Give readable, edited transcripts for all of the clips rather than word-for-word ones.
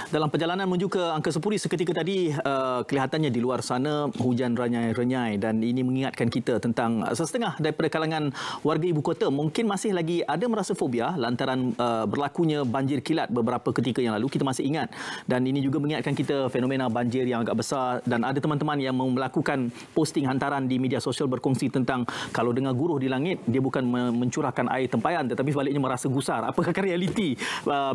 Dalam perjalanan menuju ke Angka Sepuri seketika tadi, kelihatannya di luar sana hujan renyai-renyai dan ini mengingatkan kita tentang setengah daripada kalangan warga ibu kota mungkin masih lagi ada merasa fobia lantaran berlakunya banjir kilat beberapa ketika yang lalu. Kita masih ingat dan ini juga mengingatkan kita fenomena banjir yang agak besar dan ada teman-teman yang melakukan posting hantaran di media sosial berkongsi tentang kalau dengar guruh di langit, dia bukan mencurahkan air tempayan tetapi sebaliknya merasa gusar. Apakah realiti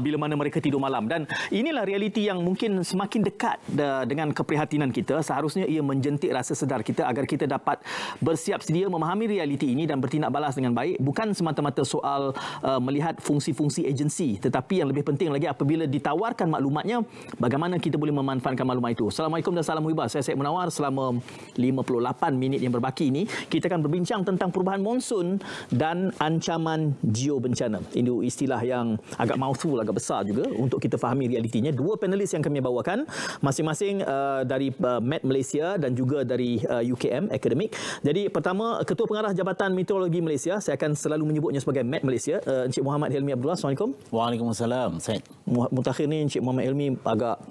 bila mana mereka tidur malam? Dan inilah realiti yang mungkin semakin dekat dengan keprihatinan kita. Seharusnya ia menjentik rasa sedar kita agar kita dapat bersiap sedia memahami realiti ini dan bertindak balas dengan baik. Bukan semata-mata soal melihat fungsi-fungsi agensi, tetapi yang lebih penting lagi apabila ditawarkan maklumatnya, bagaimana kita boleh memanfaatkan maklumat itu. Assalamualaikum dan salam muhibah. Saya Syed Munawar. Selama 58 minit yang berbaki ini, kita akan berbincang tentang perubahan monsun dan ancaman geobencana. Ini istilah yang agak mouthful, agak besar juga untuk kita fahami realitinya. Dua panelis yang kami bawakan, masing-masing dari Met Malaysia dan juga dari UKM Akademik. Jadi pertama, Ketua Pengarah Jabatan Meteorologi Malaysia, saya akan selalu menyebutnya sebagai Met Malaysia, Encik Muhammad Helmi Abdullah. Assalamualaikum. Waalaikumsalam. Mutakhir ni Encik Muhammad Helmi agak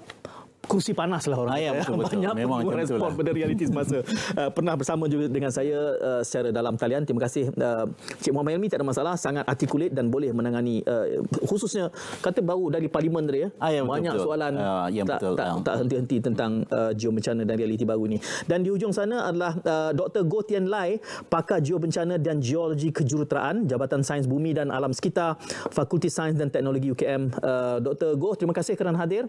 kursi panas lah orang kata. Betul-betul. Banyak Memang respon pada realiti semasa. Pernah bersama juga dengan saya secara dalam talian. Terima kasih Cik Muhammad Helmi, tak ada masalah, sangat artikulate dan boleh menangani khususnya kata baru dari parlimen tadi ya. Banyak betul. Soalan tak henti-henti tentang geobencana dan realiti baru ini. Dan di hujung sana adalah Dr. Goh Tien Lai, pakar geobencana dan geologi kejuruteraan Jabatan Sains Bumi dan Alam Sekitar, Fakulti Sains dan Teknologi UKM. Dr. Goh, terima kasih kerana hadir.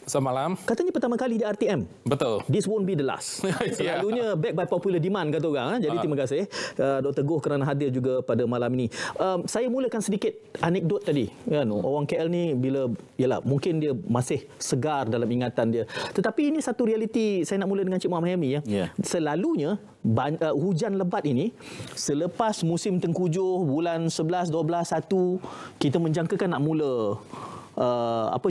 Selamat malam. Katanya pertama kali di RTM. Betul. This won't be the last. Selalunya back by popular demand kata orang. Jadi terima kasih Dr. Goh kerana hadir juga pada malam ini. Saya mulakan sedikit anekdot tadi. Kan, orang KL ni bila mungkin dia masih segar dalam ingatan dia. Tetapi ini satu realiti. Saya nak mula dengan Cik Muhammad Helmi ya. Selalunya hujan lebat ini selepas musim tengkujuh bulan 11, 12, 1 kita menjangkakan nak mula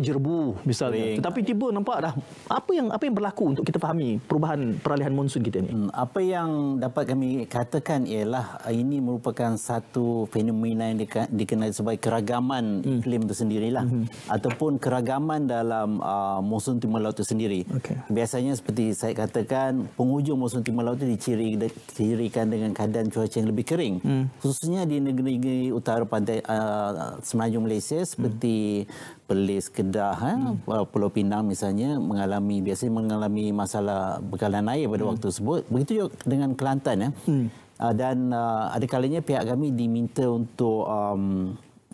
jerbu misalnya. Tetapi tiba nampak dah apa yang berlaku untuk kita fahami perubahan peralihan monsun kita ni. Apa yang dapat kami katakan ialah ini merupakan satu fenomena yang dikenali sebagai keragaman iklim itu sendirilah ataupun keragaman dalam monsun timur laut itu sendiri. Biasanya seperti saya katakan penghujung monsun timur laut itu dicirikan dengan keadaan cuaca yang lebih kering. Khususnya di negeri-negeri utara pantai semenanjung Malaysia seperti Perlis, Kedah, Pulau Pinang misalnya biasanya mengalami masalah bekalan air pada waktu tersebut. Begitu juga dengan Kelantan ya. Dan ada kalanya pihak kami diminta untuk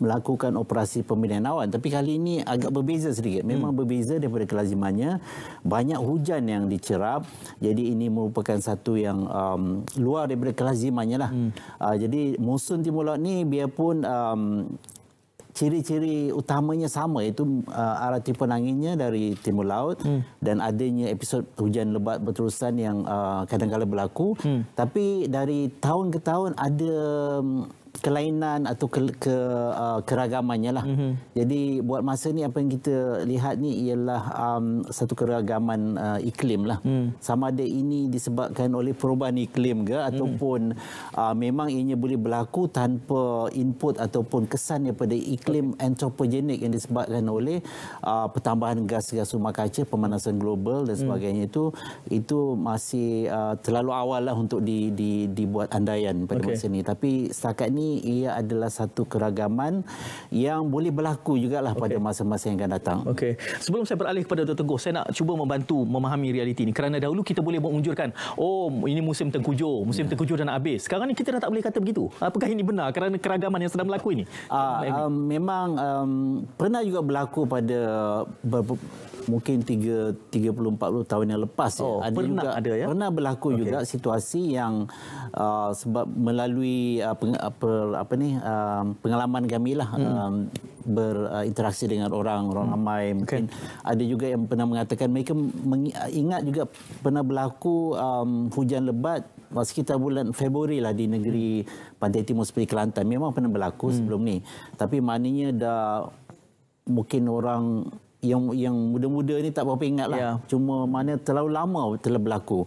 melakukan operasi pembinaan awan. Tapi kali ini agak berbeza sedikit. Memang berbeza daripada kelazimannya. Banyak hujan yang dicerap. Jadi ini merupakan satu yang luar daripada kelazimannya lah. Jadi monsun timur laut ni biarpun ciri-ciri utamanya sama, iaitu arah tiupan anginnya dari timur laut dan adanya episod hujan lebat berterusan yang kadang-kadang berlaku. Tapi dari tahun ke tahun ada kelainan atau keragamannya lah. Jadi buat masa ni apa yang kita lihat ni ialah satu keragaman iklim lah. Sama ada ini disebabkan oleh perubahan iklim ke ataupun memang ianya boleh berlaku tanpa input ataupun kesan daripada iklim antropogenik yang disebabkan oleh pertambahan gas-gas rumah kaca, pemanasan global dan sebagainya. Itu masih terlalu awal lah untuk dibuat andaian pada masa ni. Tapi setakat ni ia adalah satu keragaman yang boleh berlaku jugalah pada masa-masa yang akan datang. Sebelum saya beralih kepada Dr. Goh, saya nak cuba membantu memahami realiti ini. Kerana dahulu kita boleh mengunjurkan, ini musim tengkujuh, tengkujuh dah nak habis. Sekarang ni kita dah tak boleh kata begitu. Apakah ini benar kerana keragaman yang sedang berlaku ini? Memang pernah juga berlaku pada mungkin 30-40 tahun yang lepas pernah berlaku juga situasi yang sebab melalui pengalaman kami lah berinteraksi dengan orang ramai. Mungkin ada juga yang pernah mengatakan mereka ingat juga pernah berlaku hujan lebat sekitar bulan Februari lah di negeri pantai timur seperti Kelantan. Memang pernah berlaku sebelum ni. Tapi maknanya dah mungkin orang yang muda-muda ni tak berapa ingat lah. Cuma mana terlalu lama telah berlaku.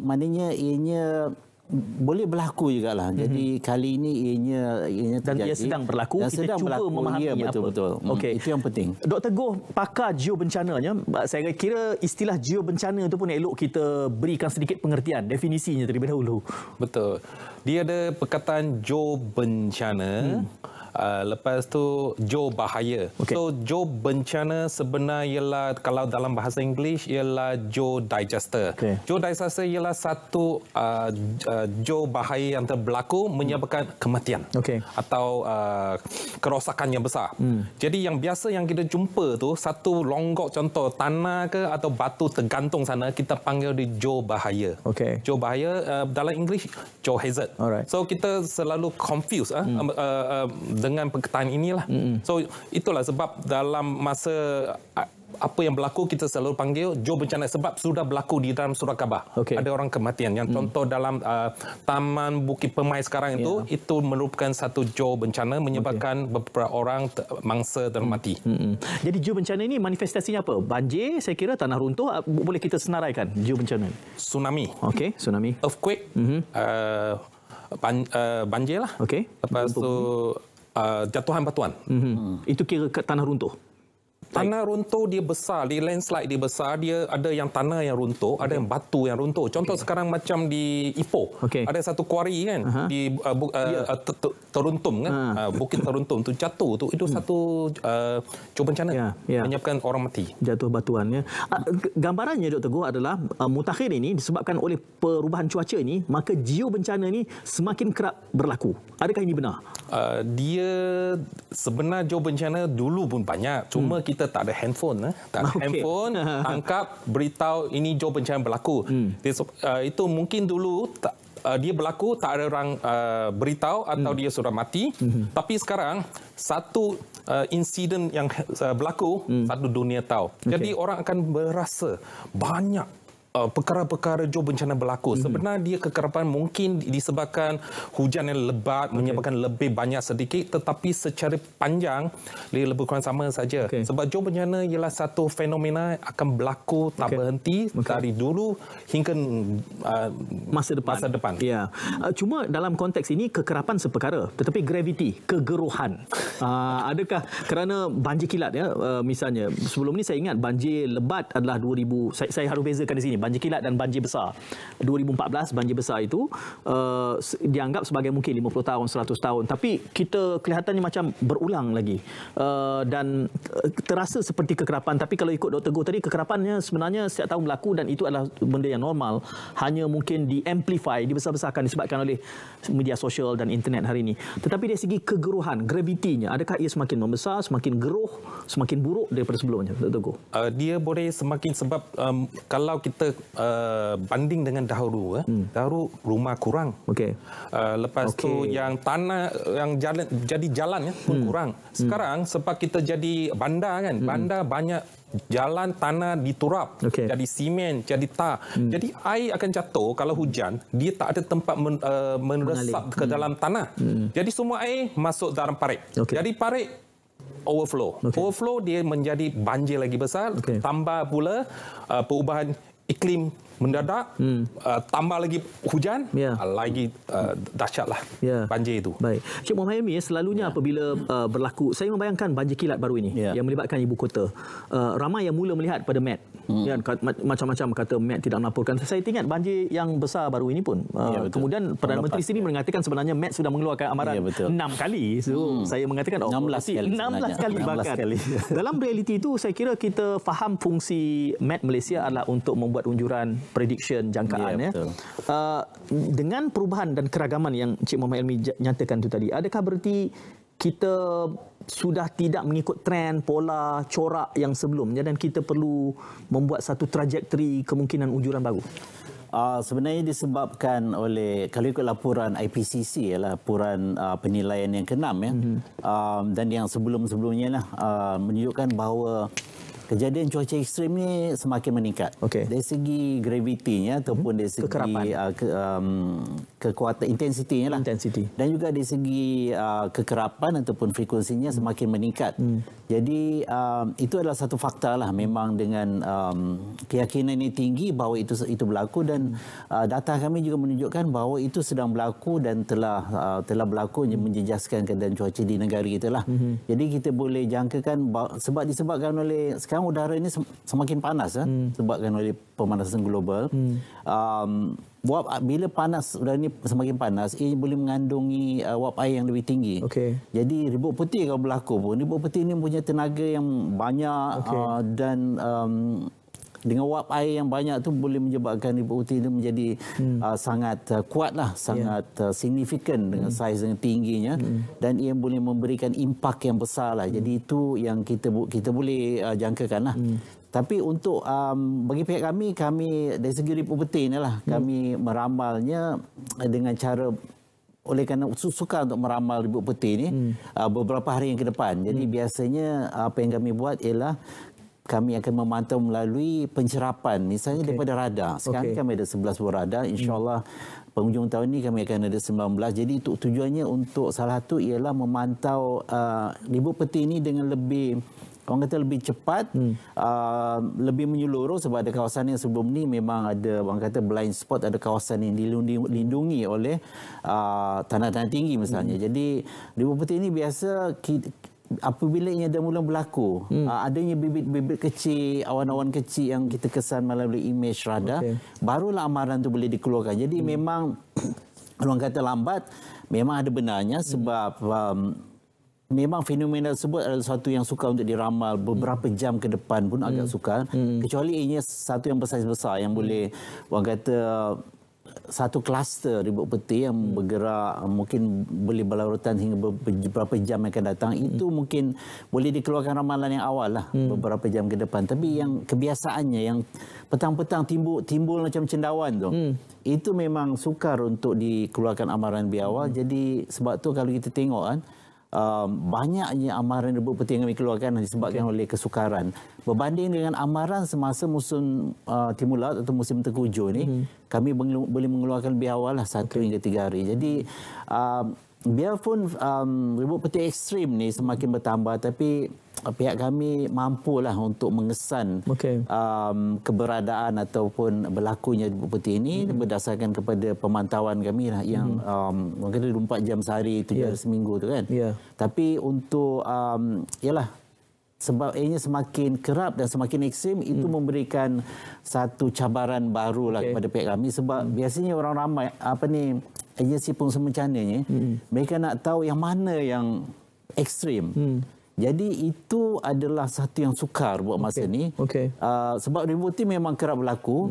Maknanya ianya Boleh berlaku jugalah. Jadi kali ini ianya dan terjadi. ia sedang berlaku, dan kita sedang cuba berlaku. memahami Ya, betul-betul. Okey. Itu yang penting. Dr. Goh, pakar geobencananya, saya kira istilah geobencana itu pun elok kita berikan sedikit pengertian, definisinya terlebih dahulu. Betul. Dia ada perkataan geobencana. Lepas tu Joe bahaya. Okey. So Joe bencana sebenarnya ialah, kalau dalam bahasa Inggeris ialah Joe digester. Okey. Joe digester ialah satu Joe bahaya yang berlaku menyebabkan kematian. Okey. Atau kerosakan yang besar. Jadi yang biasa yang kita jumpa tu satu longgok, contoh tanah ke atau batu tergantung sana, kita panggil dia Joe bahaya. Okey. Joe bahaya dalam Inggeris Joe hazard. Alright. So kita selalu confuse dengan perkataan inilah. So itulah sebab dalam masa apa yang berlaku kita selalu panggil Joe bencana, sebab sudah berlaku di dalam surat khabar. Okey. Ada orang kematian. Yang contoh dalam Taman Bukit Permai sekarang itu merupakan satu Joe bencana menyebabkan beberapa orang mangsa dan mati. Jadi geobencana ini manifestasinya apa? Banjir, saya kira tanah runtuh, boleh kita senaraikan geobencana. Tsunami, Okey, tsunami. earthquake, banjir lah. Okey. Lepas tu jatuhan batuan. Itu kira tanah runtuh. Tanah runtuh dia besar, dia landslide dia besar, dia ada yang tanah yang runtuh, ada yang batu yang runtuh. Contoh sekarang macam di Ipoh, ada satu kuari kan, di Teruntum kan, Bukit Teruntum tu jatuh tu, itu satu cuba bencana menyebabkan orang mati. Jatuh batuan ya. Gambarannya Dr. Goh adalah mutakhir ini disebabkan oleh perubahan cuaca ini, maka geobencana ini semakin kerap berlaku. Adakah ini benar? Dia sebenar geobencana dulu pun banyak, cuma kita tak ada handphone, tak ada handphone, tangkap beritahu ini geobencana berlaku. Itu mungkin dulu dia berlaku, tak ada orang beritahu atau dia sudah mati. Tapi sekarang satu insiden yang berlaku, satu dunia tahu. Jadi orang akan berasa banyak perkara-perkara geobencana berlaku. Sebenarnya dia kekerapan mungkin disebabkan hujan yang lebat menyebabkan lebih banyak sedikit, tetapi secara panjang dia lebih kurang sama saja. Sebab geobencana ialah satu fenomena akan berlaku tak berhenti dari dulu hingga masa depan. Ya. Cuma dalam konteks ini kekerapan seperkara, tetapi graviti, kegeruhan. Adakah kerana banjir kilat ya, misalnya sebelum ni saya ingat banjir lebat adalah 2000, saya harus bezakan di sini banjir kilat dan banjir besar. 2014 banjir besar itu dianggap sebagai mungkin 50 tahun, 100 tahun. Tapi kita kelihatannya macam berulang lagi. Dan terasa seperti kekerapan. Tapi kalau ikut Dr. Goh tadi, kekerapannya sebenarnya setiap tahun berlaku dan itu adalah benda yang normal. Hanya mungkin di-amplify, dibesar-besarkan disebabkan oleh media sosial dan internet hari ini. Tetapi dari segi kegeruhan, gravitinya, adakah ia semakin membesar, semakin geruh, semakin buruk daripada sebelumnya, Dr. Goh? Dia boleh semakin sebab kalau kita banding dengan dahulu, dahulu rumah kurang. Lepas tu yang tanah yang jalan jadi jalan pun kurang. Sekarang sebab kita jadi bandar kan, bandar banyak jalan tanah diturap, jadi simen, jadi tar. Jadi air akan jatuh kalau hujan, dia tak ada tempat meresap ke dalam tanah. Jadi semua air masuk dalam parit. Jadi parit overflow. Overflow dia menjadi banjir lagi besar, tambah pula perubahan iklim mendadak, tambah lagi hujan, lagi dahsyatlah banjir itu. Baik. Cik Muhammad Hilmi, selalunya apabila berlaku, saya membayangkan banjir kilat baru ini yang melibatkan ibu kota. Ramai yang mula melihat pada Met. Macam-macam kata Met tidak melaporkan. Saya ingat banjir yang besar baru ini pun. Kemudian Perdana Menteri sendiri mengatakan sebenarnya Met sudah mengeluarkan amaran 6 kali. So, saya mengatakan 16 kali bahkan. Dalam realiti itu, saya kira kita faham fungsi Met Malaysia adalah untuk membuat unjuran prediction jangkaan dengan perubahan dan keragaman yang Cik Muhammad Hilmi nyatakan itu tadi, adakah berarti kita sudah tidak mengikut trend, pola, corak yang sebelumnya dan kita perlu membuat satu trajektori kemungkinan unjuran baru? Sebenarnya disebabkan oleh, kalau ikut laporan IPCC, laporan penilaian yang ke-6 dan yang sebelum-sebelumnya menunjukkan bahawa kejadian cuaca ekstrim ni semakin meningkat. Dari segi gravitinya ataupun dari segi kekuatan intensitinya lah. Dan juga dari segi kekerapan ataupun frekuensinya semakin meningkat. Jadi itu adalah satu fakta lah, memang dengan keyakinan ini tinggi bahawa itu berlaku, dan data kami juga menunjukkan bahawa itu sedang berlaku dan telah berlaku menjejaskan keadaan cuaca di negara kita lah. Jadi kita boleh jangkakan sebab disebabkan oleh sekarang udara ini semakin panas sebabkan oleh pemanasan global. Bila panas, udara ini semakin panas, ia boleh mengandungi wap air yang lebih tinggi. Jadi ribut putih kalau berlaku pun, ribut putih ini punya tenaga yang banyak dan dengan wap air yang banyak tu boleh menyebabkan ribut putih itu menjadi sangat kuatlah, sangat signifikan dengan saiz yang tingginya, dan ia boleh memberikan impak yang besar lah. Jadi itu yang kita boleh jangkakan lah. Tapi untuk bagi pihak kami dari segi ribut putih ni lah, kami meramalnya dengan cara, oleh kerana suka untuk meramal ribut putih ni beberapa hari yang ke depan. Jadi biasanya apa yang kami buat ialah kami akan memantau melalui pencerapan, misalnya daripada radar. Sekarang kami ada 11 buah radar, insya-Allah penghujung tahun ini kami akan ada 19. Jadi tujuannya untuk salah satu ialah memantau ribut putih ini dengan lebih, orang kata lebih cepat, lebih menyeluruh, sebab ada kawasan yang sebelum ni memang ada, orang kata blind spot, ada kawasan yang dilindungi oleh tanah-tanah tinggi misalnya. Jadi ribut putih ini biasa apabila ia dah mula berlaku, adanya bibit-bibit kecil, awan-awan kecil yang kita kesan melalui image radar, barulah amaran tu boleh dikeluarkan. Jadi memang orang kata lambat, memang ada benarnya, sebab memang fenomena tersebut adalah satu yang sukar untuk diramal beberapa jam ke depan pun agak sukar, kecuali ianya satu yang besar-besar yang boleh, orang kata satu kluster ribut putih yang bergerak mungkin boleh berlarutan hingga beberapa jam yang akan datang, itu mungkin boleh dikeluarkan ramalan yang awal lah beberapa jam ke depan. Tapi yang kebiasaannya yang petang-petang timbul macam cendawan tu, itu memang sukar untuk dikeluarkan amaran lebih awal. Jadi sebab tu kalau kita tengok kan, banyaknya amaran ribut putih yang kami keluarkan disebabkan oleh kesukaran berbanding dengan amaran semasa musim timur laut atau musim tengkujuh ni. Kami boleh mengeluarkan lebih awal lah 1 hingga 3 hari. Jadi biarpun ribut putih ekstrim ni semakin bertambah, tapi pihak kami mampulah untuk mengesan keberadaan ataupun berlakunya ribut putih ini berdasarkan kepada pemantauan kami lah, yang mungkin 24 jam sehari, 7 hari seminggu tu kan. Tapi untuk ialah sebab ianya semakin kerap dan semakin ekstrim, itu memberikan satu cabaran baru lah kepada pihak kami. Sebab biasanya orang ramai agensi pengusaha bencana ni, mereka nak tahu yang mana yang ekstrim. Jadi itu adalah satu yang sukar buat masa ni. Sebab ribut putih memang kerap berlaku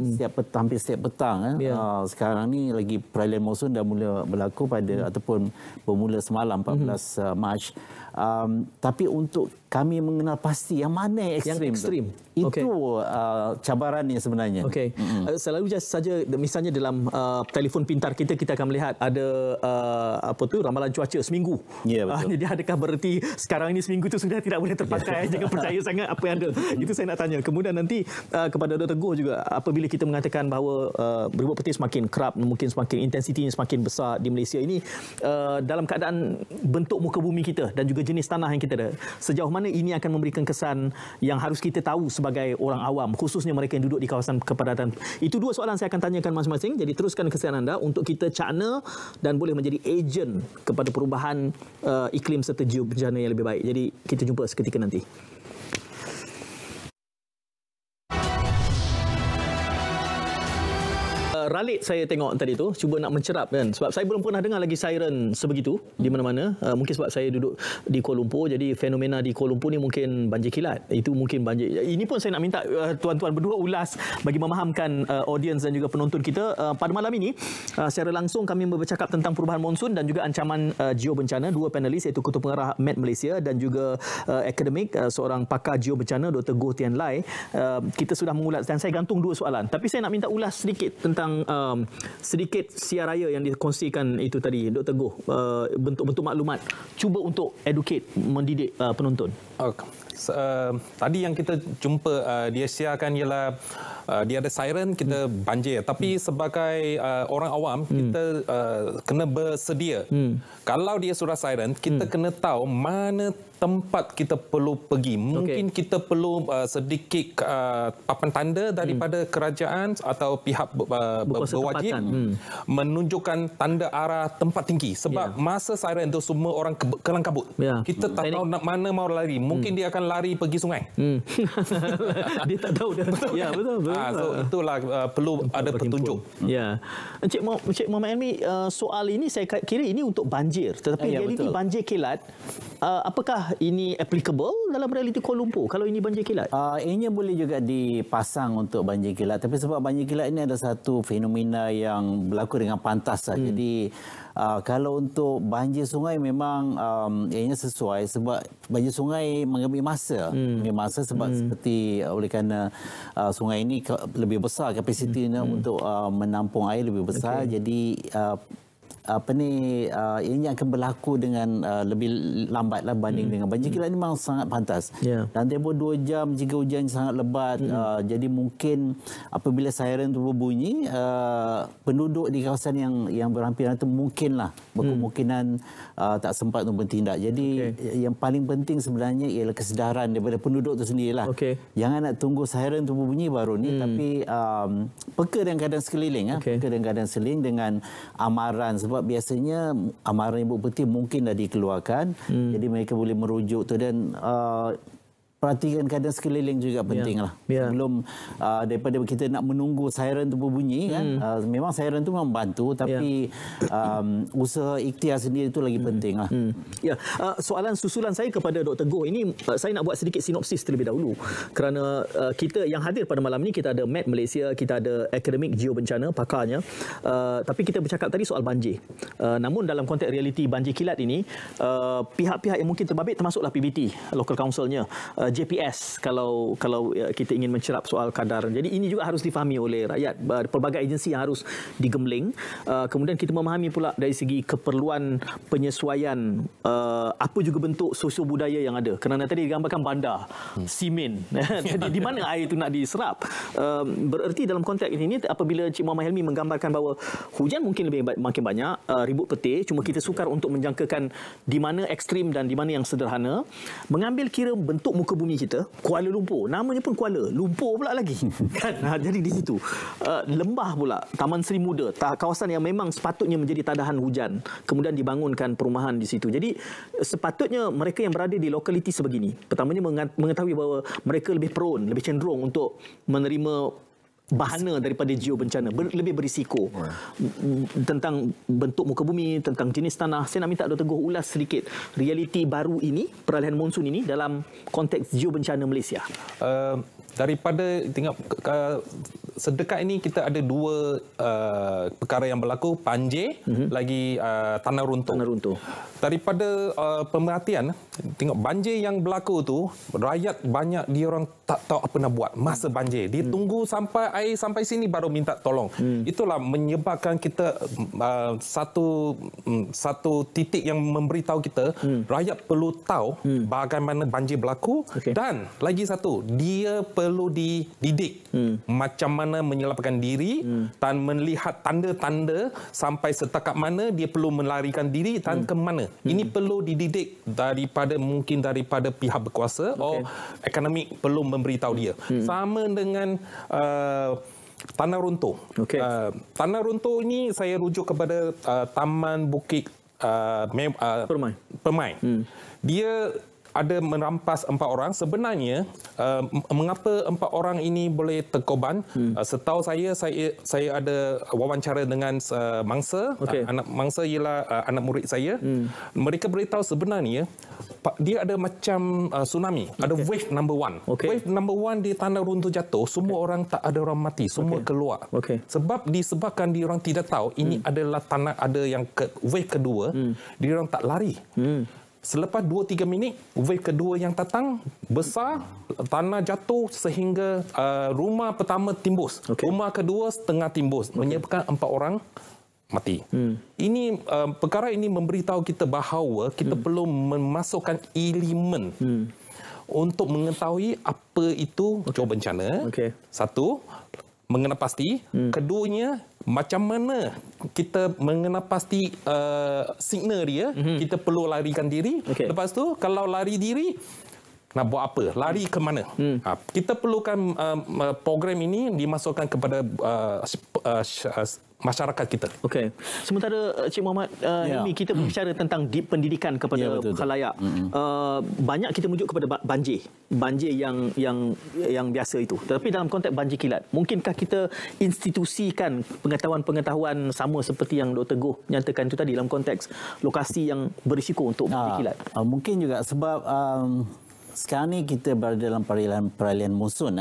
hampir setiap petang. Sekarang ni lagi peralihan monsun dah mula berlaku pada ataupun bermula semalam 14 Mac. Tapi untuk kami mengenal pasti yang mana yang ekstrim. Itu cabarannya sebenarnya. Selalu saja misalnya dalam telefon pintar kita akan melihat ada ramalan cuaca seminggu. Jadi adakah berarti sekarang ini seminggu itu sudah tidak boleh terpakai? Jangan percaya sangat apa yang ada. Itu saya nak tanya. Kemudian nanti kepada Dr. Goh juga, apabila kita mengatakan bahawa ribut putih semakin kerap, mungkin semakin intensitinya semakin besar di Malaysia ini, dalam keadaan bentuk muka bumi kita dan juga jenis tanah yang kita ada, sejauh mana ini akan memberikan kesan yang harus kita tahu sebagai orang awam, khususnya mereka yang duduk di kawasan kepadatan. Itu 2 soalan saya akan tanyakan masing-masing. Jadi teruskan kesihatan anda untuk kita cakna dan boleh menjadi ejen kepada perubahan iklim serta bencana yang lebih baik. Jadi kita jumpa seketika nanti. Ralit saya tengok tadi tu cuba nak mencerap kan, sebab saya belum pernah dengar lagi siren sebegitu di mana-mana. Mungkin sebab saya duduk di Kuala Lumpur, jadi fenomena di Kuala Lumpur ni mungkin banjir kilat. Itu mungkin banjir. Ini pun saya nak minta tuan-tuan berdua ulas bagi memahamkan audiens dan juga penonton kita. Pada malam ini secara langsung kami bercakap tentang perubahan monsun dan juga ancaman geobencana. 2 panelis iaitu Ketua Pengarah Met Malaysia dan juga akademik seorang pakar geobencana Dr. Goh Tian Lai. Kita sudah mengulas dan saya gantung 2 soalan. Tapi saya nak minta ulas sedikit tentang sedikit siar raya yang dikongsikan itu tadi, Dr. Goh, bentuk-bentuk maklumat, cuba untuk educate, mendidik penonton. tadi yang kita jumpa dia siarkan ialah dia ada siren, kita banjir. Tapi sebagai orang awam, kita kena bersedia. Kalau dia sudah siren, kita kena tahu mana tempat kita perlu pergi. Mungkin kita perlu sedikit papan tanda daripada kerajaan atau pihak berwajib menunjukkan tanda arah tempat tinggi. Sebab masa siren tu semua orang kelang kabut. Kita tak tahu mana mau lari. Mungkin dia akan lari pergi sungai. Dia tak tahu dah. Ya, betul. So itulah perlu ada petunjuk. Ya. Encik Muhammad Helmi, soal ini saya kira ini untuk banjir. Tetapi realiti banjir kilat, apakah ini applicable dalam realiti Kuala Lumpur kalau ini banjir kilat? Ianya boleh juga dipasang untuk banjir kilat, tapi sebab banjir kilat ini ada satu fenomena yang berlaku dengan pantas. Jadi kalau untuk banjir sungai memang ianya sesuai sebab banjir sungai mengambil masa. Sebab seperti oleh kerana sungai ini lebih besar kapasitinya untuk menampung air lebih besar. Jadi ini akan berlaku dengan lebih lambatlah banding dengan banjir kilat. Ini memang sangat pantas. Dan tempoh 2 jam jika hujan sangat lebat. Jadi mungkin apabila siren itu berbunyi, penduduk di kawasan yang berhampiran itu mungkinlah berkemungkinan tak sempat untuk bertindak. Jadi yang paling penting sebenarnya ialah kesedaran daripada penduduk itu sendirilah. Jangan nak tunggu siren itu berbunyi baru ni, tapi peka dengan keadaan sekeliling. Peka dengan keadaan sekeliling dengan amaran. Sebab biasanya amaran ibu peti mungkin dah dikeluarkan, jadi mereka boleh merujuk tu. Dan perhatikan keadaan sekeliling juga pentinglah. Sebelum daripada kita nak menunggu siren tu berbunyi kan. Memang siren tu memang bantu, tapi usaha ikhtiar sendiri itu lagi pentinglah. Soalan susulan saya kepada Dr. Goh ini, saya nak buat sedikit sinopsis terlebih dahulu, kerana kita yang hadir pada malam ini, kita ada Met Malaysia, kita ada akademik geobencana pakarnya, tapi kita bercakap tadi soal banjir. Namun dalam konteks realiti banjir kilat ini, pihak-pihak yang mungkin terbabit termasuklah PBT, local councilnya, JPS kalau kita ingin mencerap soal kadar. Jadi ini juga harus difahami oleh rakyat. Pelbagai agensi yang harus digemling. Kemudian kita memahami pula dari segi keperluan penyesuaian apa juga bentuk sosio-budaya yang ada. Kerana tadi digambarkan bandar, simen. Jadi di mana air itu nak diserap? Bererti dalam konteks ini, apabila Encik Muhammad Helmi menggambarkan bahawa hujan mungkin makin banyak, ribut petir, cuma kita sukar untuk menjangkakan di mana ekstrim dan di mana yang sederhana. Mengambil kira bentuk muka bumi kita, Kuala Lumpur, namanya pun Kuala Lumpur pula lagi kan. Jadi di situ lembah pula, Taman Seri Muda, kawasan yang memang sepatutnya menjadi tadahan hujan, kemudian dibangunkan perumahan di situ. Jadi sepatutnya mereka yang berada di lokaliti sebegini, pertamanya mengetahui bahawa mereka lebih prone, lebih cenderung untuk menerima bahana daripada geobencana, lebih berisiko. Tentang bentuk muka bumi, tentang jenis tanah, saya nak minta Dr. Goh ulas sedikit realiti baru ini, peralihan monsun ini dalam konteks geobencana Malaysia. Daripada tengok sedekat ini, kita ada 2 perkara yang berlaku, banjir lagi tanah runtuh. Daripada pemerhatian, tengok banjir yang berlaku tu, rakyat banyak dia orang tak tahu apa nak buat masa banjir. Dia tunggu sampai air sampai sini baru minta tolong. Itulah menyebabkan kita satu titik yang memberitahu kita rakyat perlu tahu bagaimana banjir berlaku. Dan lagi satu, dia perlu dididik macam mana menyelamatkan diri dan melihat tanda-tanda sampai setakat mana dia perlu melarikan diri dan ke mana. Ini perlu dididik daripada pihak berkuasa. Akademik perlu memberitahu dia. Sama dengan tanah runtuh. Tanah runtuh ini saya rujuk kepada Taman Bukit Permai. Dia ada merampas 4 orang. Sebenarnya mengapa 4 orang ini boleh terkorban? Setahu saya ada wawancara dengan mangsa. Anak mangsa ialah anak murid saya. Mereka beritahu sebenarnya dia ada macam tsunami. Ada wave number 1. Wave number 1 di tanah runtuh jatuh, semua orang tak ada orang mati, semua keluar. Sebab disebabkan dia orang tidak tahu ini adalah tanah, ada yang wave kedua, dia orang tak lari. Selepas 2-3 minit, wave kedua yang datang besar, tanah jatuh sehingga rumah pertama timbus. Rumah kedua setengah timbus, menyebabkan 4 orang mati. Ini perkara ini memberitahu kita bahawa kita perlu memasukkan elemen untuk mengetahui apa itu jawab bencana. Okey. Satu, mengenal pasti. Keduanya, macam mana kita mengenal pasti signal dia, kita perlu larikan diri. Okey. Lepas tu, kalau lari diri, nak buat apa? Lari ke mana? Kita perlukan program ini dimasukkan kepada masyarakat kita. Okey. Sementara Cik Muhammad Hilmi, kita berbicara tentang pendidikan kepada khalayak. Banyak kita merujuk kepada banjir. Banjir yang biasa itu. Tetapi dalam konteks banjir kilat, mungkinkah kita institusikan pengetahuan-pengetahuan sama seperti yang Dr. Goh nyatakan itu tadi dalam konteks lokasi yang berisiko untuk banjir kilat? Mungkin juga sebab sekarang ni kita berada dalam peralihan muson.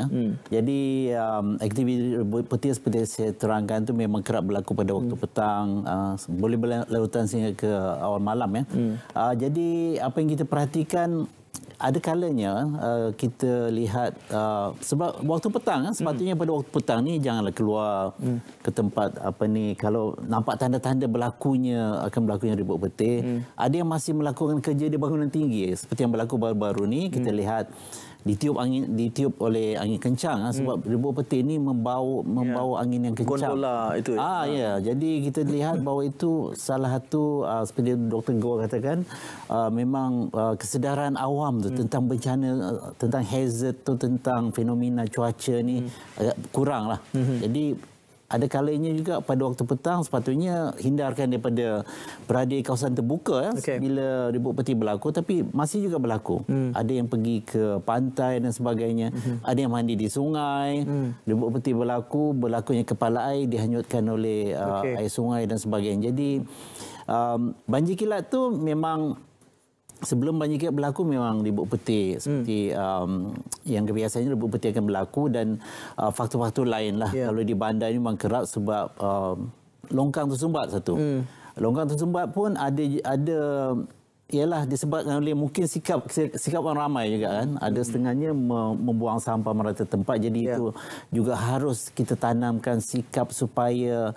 Jadi aktiviti peti seperti saya terangkan tu memang kerap berlaku pada waktu petang, boleh berlarutan sehingga ke awal malam. Jadi apa yang kita perhatikan, ada kalanya kita lihat sebab waktu petang sepatutnya pada waktu petang ni janganlah keluar ke tempat kalau nampak tanda-tanda akan berlakunya ribut petir. Ada yang masih melakukan kerja di bangunan tinggi seperti yang berlaku baru-baru ni. Kita lihat ditiup oleh angin kencang sebab ribut petir ni membawa angin yang kencang. Gondola itu. Jadi kita lihat bahawa itu salah satu seperti Dr. Goh katakan, memang kesedaran awam tu tentang bencana, tentang hazard tu, tentang fenomena cuaca ni agak kurang lah. Jadi ada kalanya juga pada waktu petang sepatutnya hindarkan daripada berada di kawasan terbuka bila ribut petir berlaku, tapi masih juga berlaku. Ada yang pergi ke pantai dan sebagainya, ada yang mandi di sungai. Ribut petir berlakunya kepala air dihanyutkan oleh air sungai dan sebagainya. Jadi banjir kilat tu memang sebelum banjir kilat berlaku memang ribut petir seperti yang biasanya ribut petir akan berlaku, dan faktor-faktor lain lah. Kalau di bandar ni memang kerap sebab longkang tersumbat satu. Longkang tersumbat pun ada ialah disebabkan oleh mungkin sikap orang ramai juga kan. Ada setengahnya membuang sampah merata tempat. Jadi itu juga harus kita tanamkan sikap supaya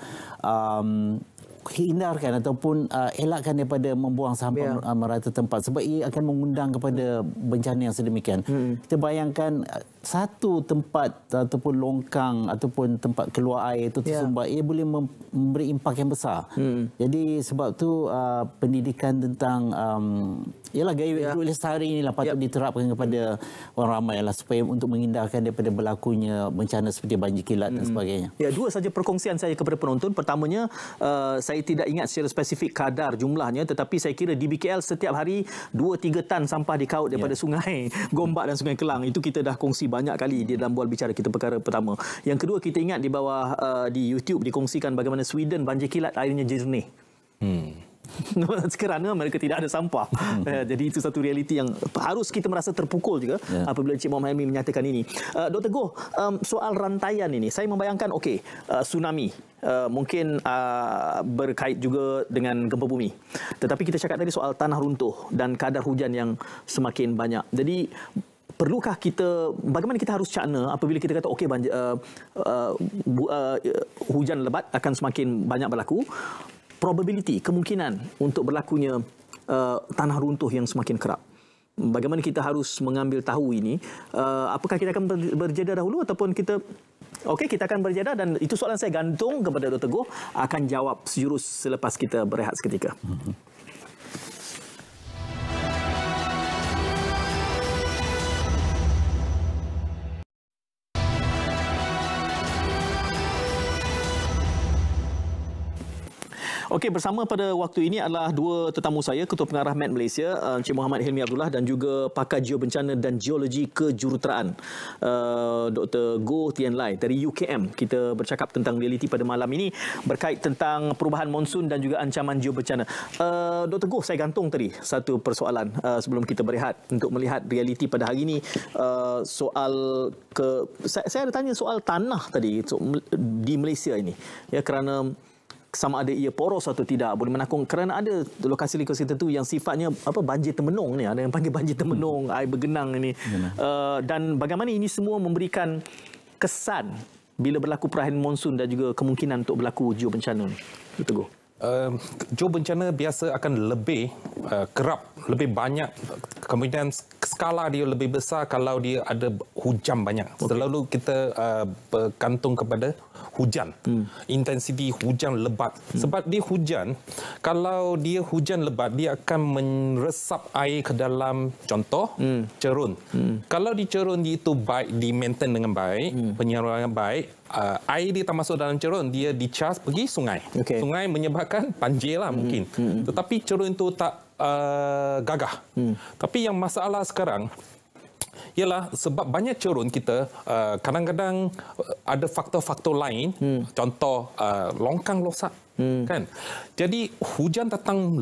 hindarkan ataupun elakkan daripada membuang sampah merata tempat, sebab ia akan mengundang kepada bencana yang sedemikian. Kita bayangkan satu tempat ataupun longkang ataupun tempat keluar air itu tersumbat, ia boleh memberi impak yang besar. Jadi sebab tu pendidikan tentang ialah gaya hidup lestari inilah patut diterapkan kepada orang ramai lah, supaya untuk menghindarkan daripada berlakunya bencana seperti banjir kilat dan sebagainya. Ya, dua saja perkongsian saya kepada penonton. Pertamanya, saya tidak ingat secara spesifik kadar jumlahnya, tetapi saya kira di BKL setiap hari 2-3 tan sampah dikaut daripada sungai Gombak dan Sungai Kelang. Itu kita dah kongsi banyak kali di dalam bual bicara kita perkara pertama. Yang kedua, kita ingat di bawah di YouTube dikongsikan bagaimana Sweden banjir kilat airnya jernih. Kerana mereka tidak ada sampah. Jadi itu satu realiti yang harus kita merasa terpukul juga apabila Encik Muhammad Hilmi menyatakan ini. Dr. Goh, soal rantaian ini, saya membayangkan tsunami mungkin berkait juga dengan gempa bumi. Tetapi kita cakap tadi soal tanah runtuh dan kadar hujan yang semakin banyak. Jadi perlukah bagaimana kita harus cakna apabila kita kata hujan lebat akan semakin banyak berlaku, probability, kemungkinan untuk berlakunya tanah runtuh yang semakin kerap. Bagaimana kita harus mengambil tahu ini? Apakah kita akan berjeda dahulu ataupun kita akan berjeda, dan itu soalan saya gantung kepada Dr. Goh, akan jawab sejurus selepas kita berehat seketika. Okey, bersama pada waktu ini adalah dua tetamu saya, Ketua Pengarah MAT Malaysia, Encik Muhammad Hilmi Abdullah, dan juga Pakar Geobencana dan Geologi Kejuruteraan, Dr. Goh Tien Lai dari UKM. Kita bercakap tentang realiti pada malam ini berkait tentang perubahan monsun dan juga ancaman geobencana. Dr. Goh, saya gantung tadi satu persoalan sebelum kita berehat untuk melihat realiti pada hari ini. Saya ada tanya soal tanah tadi di Malaysia ini, ya, kerana sama ada ia poros atau tidak, boleh menakung, kerana ada lokasi-lokasi tertentu yang sifatnya banjir temenung ni, ada yang panggil banjir temenung, air bergenang ini. Dan bagaimana ini semua memberikan kesan bila berlaku perayaan monsun dan juga kemungkinan untuk berlaku geobencana ni, Dr. Goh? Job bencana biasa akan lebih kerap, lebih banyak, kemudian skala dia lebih besar kalau dia ada hujan banyak. Selalu kita bergantung kepada hujan, intensiti hujan lebat. Sebab dia hujan, kalau dia hujan lebat, dia akan meresap air ke dalam, contoh, cerun. Kalau di cerun itu baik, di maintain dengan baik, penyaluran baik, air dia tak masuk dalam cerun, dia dicas pergi sungai. Sungai menyebabkan banjir lah mungkin. Tetapi cerun itu tak gagah. Tapi yang masalah sekarang ialah sebab banyak cerun kita kadang-kadang ada faktor-faktor lain, contoh longkang rosak. Kan? Jadi hujan datang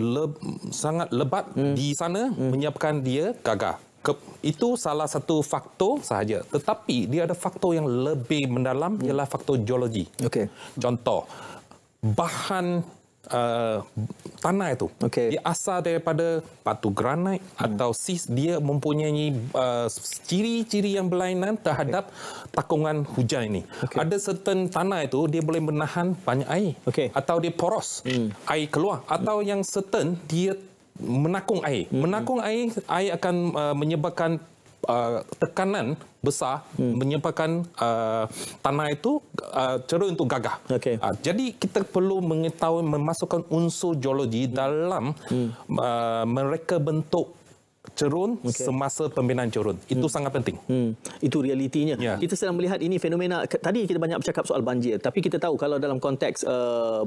sangat lebat di sana menyebabkan dia gagah. Itu salah satu faktor sahaja. Tetapi dia ada faktor yang lebih mendalam, ialah faktor geologi. Contoh, bahan tanah itu, dia asal daripada batu granit atau sis, dia mempunyai ciri-ciri yang berlainan terhadap takungan hujan ini. Ada certain tanah itu dia boleh menahan banyak air, atau dia poros, air keluar, atau yang certain dia menakung air. Menakung air akan menyebabkan tekanan besar, menyebabkan tanah itu cerun untuk gagah. Jadi kita perlu mengetahui, memasukkan unsur geologi dalam mereka bentuk cerun semasa pembinaan cerun. Itu sangat penting. Itu realitinya. Kita sedang melihat ini fenomena, tadi kita banyak bercakap soal banjir, tapi kita tahu kalau dalam konteks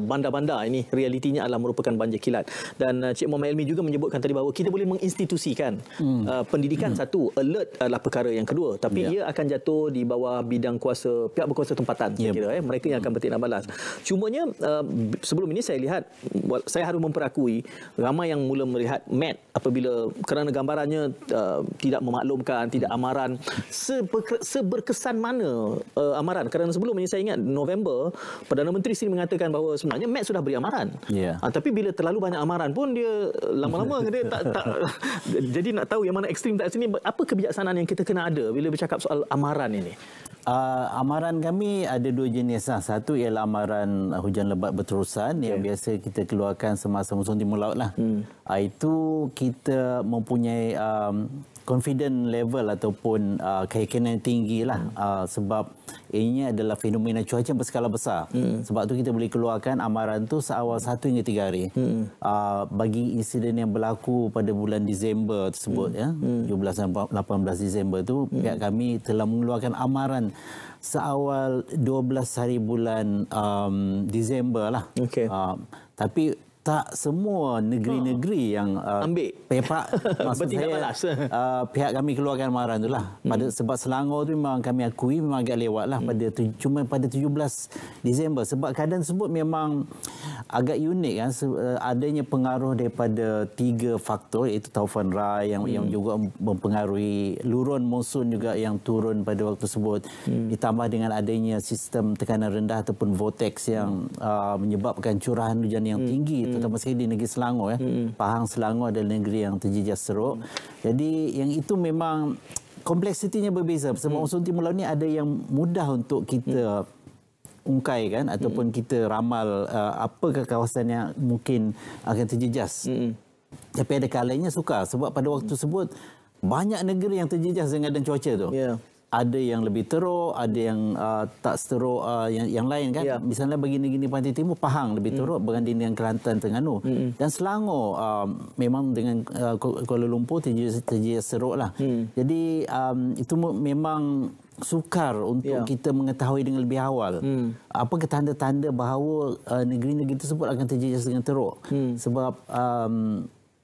bandar-bandar ini, realitinya adalah merupakan banjir kilat. Dan Cik Muhammad Elmi juga menyebutkan tadi bahawa kita boleh menginstitusikan pendidikan satu, alert adalah perkara yang kedua, tapi ia akan jatuh di bawah bidang kuasa, pihak berkuasa tempatan. Saya kira, mereka yang akan bertindak balas. Cumanya sebelum ini saya lihat, saya harus memperakui ramai yang mula melihat mat apabila kerana gambarannya tidak memaklumkan, tidak amaran. Seberkesan mana amaran? Kerana sebelum ini saya ingat November, Perdana Menteri sini mengatakan bahawa sebenarnya Met sudah beri amaran. Tapi bila terlalu banyak amaran pun dia lama-lama dia tak jadi nak tahu yang mana ekstrim tak sini. Apa kebijaksanaan yang kita kena ada bila bercakap soal amaran ini? Amaran kami ada dua jenis. Satu ialah amaran hujan lebat berterusan yang biasa kita keluarkan semasa musim timur laut lah. Itu kita mempunyai confident level ataupun keyakinan tinggi lah, sebab ini adalah fenomena cuaca yang berskala besar. Sebab tu kita boleh keluarkan amaran tu seawal 1 hingga 3 hari. Bagi insiden yang berlaku pada bulan Disember tersebut, 17 dan 18 Disember tu, pihak kami telah mengeluarkan amaran seawal 12 hari bulan Disember lah. Tapi tak semua negeri-negeri yang ambil pepak maksud saya pihak kami keluarkan amaran itulah. Sebab Selangor tu memang kami akui memang agak lewat lah cuma pada 17 Disember, sebab keadaan tersebut memang agak unik kan. Adanya pengaruh daripada 3 faktor, iaitu taufan Rai yang juga mempengaruhi, luruan monsun juga yang turun pada waktu tersebut, ditambah dengan adanya sistem tekanan rendah ataupun vortex yang menyebabkan curahan hujan yang tinggi, terutama sekali di negeri Selangor. Pahang, Selangor adalah negeri yang terjejas teruk. Jadi yang itu memang kompleksitinya berbeza. Sebab monsun timur laut ni ada yang mudah untuk kita ungkaikan ataupun kita ramal apakah kawasan yang mungkin akan terjejas. Tapi ada kalanya sukar, sebab pada waktu tersebut banyak negeri yang terjejas dengan cuaca tu. Ada yang lebih teruk, ada yang tak seteruk yang lain kan. Misalnya bagi negeri Pantai Timur, Pahang lebih teruk berbanding dengan Kelantan, Terengganu. Dan Selangor memang dengan Kuala Lumpur terjejas teruk lah. Jadi itu memang sukar untuk kita mengetahui dengan lebih awal apakah tanda-tanda bahawa negeri-negeri tersebut akan terjejas dengan teruk. Sebab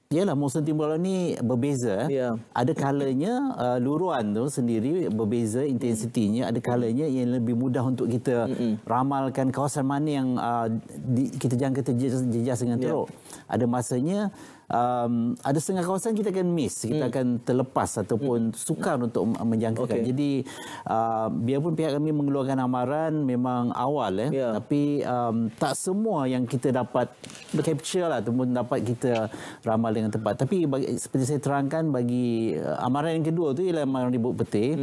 yalah, musim timur laut ni berbeza. Ada kalanya luruan tu sendiri berbeza intensitinya, ada kalanya yang lebih mudah untuk kita ramalkan kawasan mana yang kita jangka terjejas dengan teruk. Ada masanya ada setengah kawasan kita akan miss, kita akan terlepas ataupun sukar untuk menjangkakan. Jadi biarpun pihak kami mengeluarkan amaran memang awal tapi tak semua yang kita dapat capture lah ataupun dapat kita ramal dengan tepat. Tapi seperti saya terangkan, bagi amaran yang kedua tu ialah amaran ribut petir.